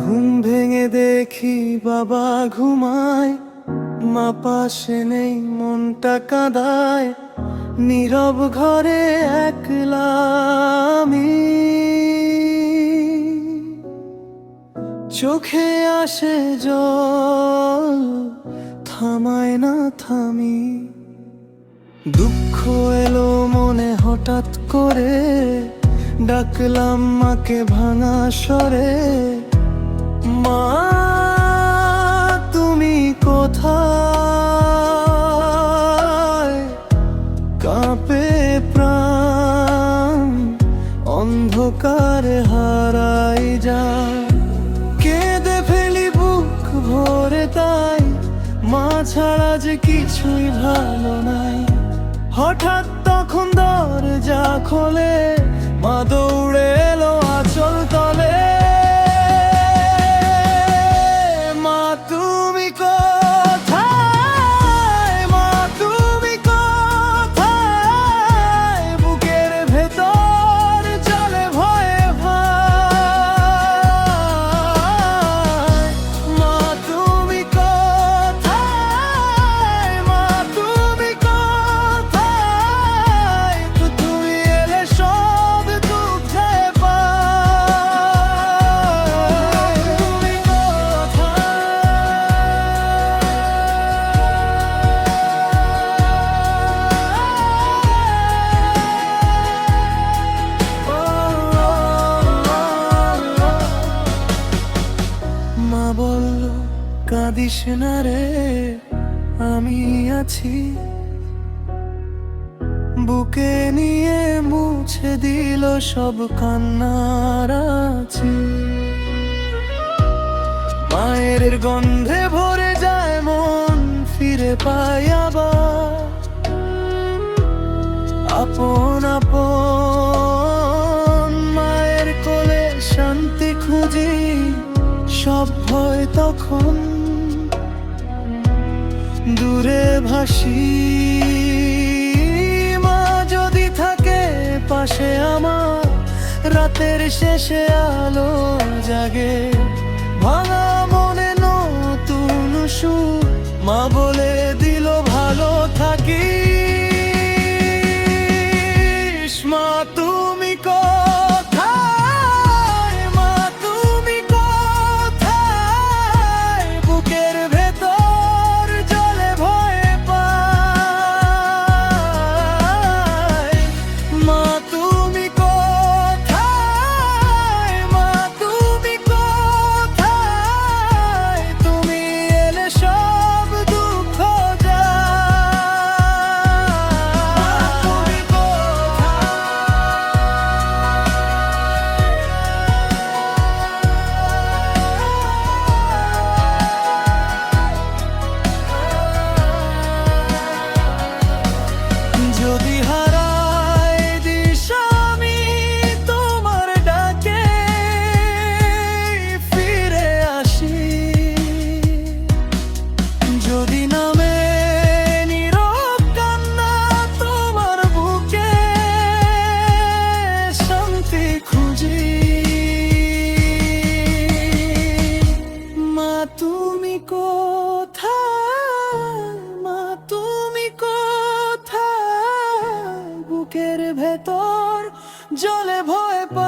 ঘুম ভেঙে দেখি বাবা ঘুমায়, মা পাশে নেই, মনটা কাঁদায়। নীরব ঘরে একলা আমি, চোখে আসে জল, থামায় না থামি। দুঃখ এলো মনে হঠাৎ করে, ডাকলাম মাকে ভাঙা স্বরে। মা তুমি কোথায়? কাঁপে প্রাণ, অন্ধকারে হারাই যায়। কেঁদে ফেলি বুক ভরে তাই, মা ছাড়া যে কিছুই ভালো নাই। হঠাৎ তখন দরজা খোলে, মা দৌড়ে এলো আঁচল তলে। মা তুমি কোথায়? মা তুমি কোথায়? বুকের ভেতর চলে ভয়ে ভাই। মা তুমি কোথায়? মা তুমি কোথায়? তুমি এলে সব দুঃখ ঝেড়ে পায়। তুমি মা বলল কাঁদিস না রে, আমি আছি। বুকে নিয়ে মুছে দিল সব কান্নার আঁচি। মায়ের গন্ধে ভরে যায় মন, ফিরে পাই আবার আপন আপন। মায়ের কোলে শান্তি খুঁজি, সব ভয় তখন দূরে ভাসি। মা যদি থাকে পাশে আমার, রাতের শেষে আলো জাগে। ভাঙা মনে নতুন সুর, মা বলে দিল ভালো থাকিস। মা তুমি কোথায়? মা তুমি কোথায়? বুকের ভেতর জলে ভয়ে পায়। মা তুমি কোথায়? মা তুমি কোথায়? তুমি এলে সব দুঃখ যায়। তুমি যদি হারাই দিশা আমি তোমার ডাকে ফিরে আসি। যদি নামে নীরব কান্না তোমার বুকে, শান্তি খুঁজি। মা তুমি কোথায়? মা তুমি কোথায়? বুকের ভেতর জলে ভয় পায়।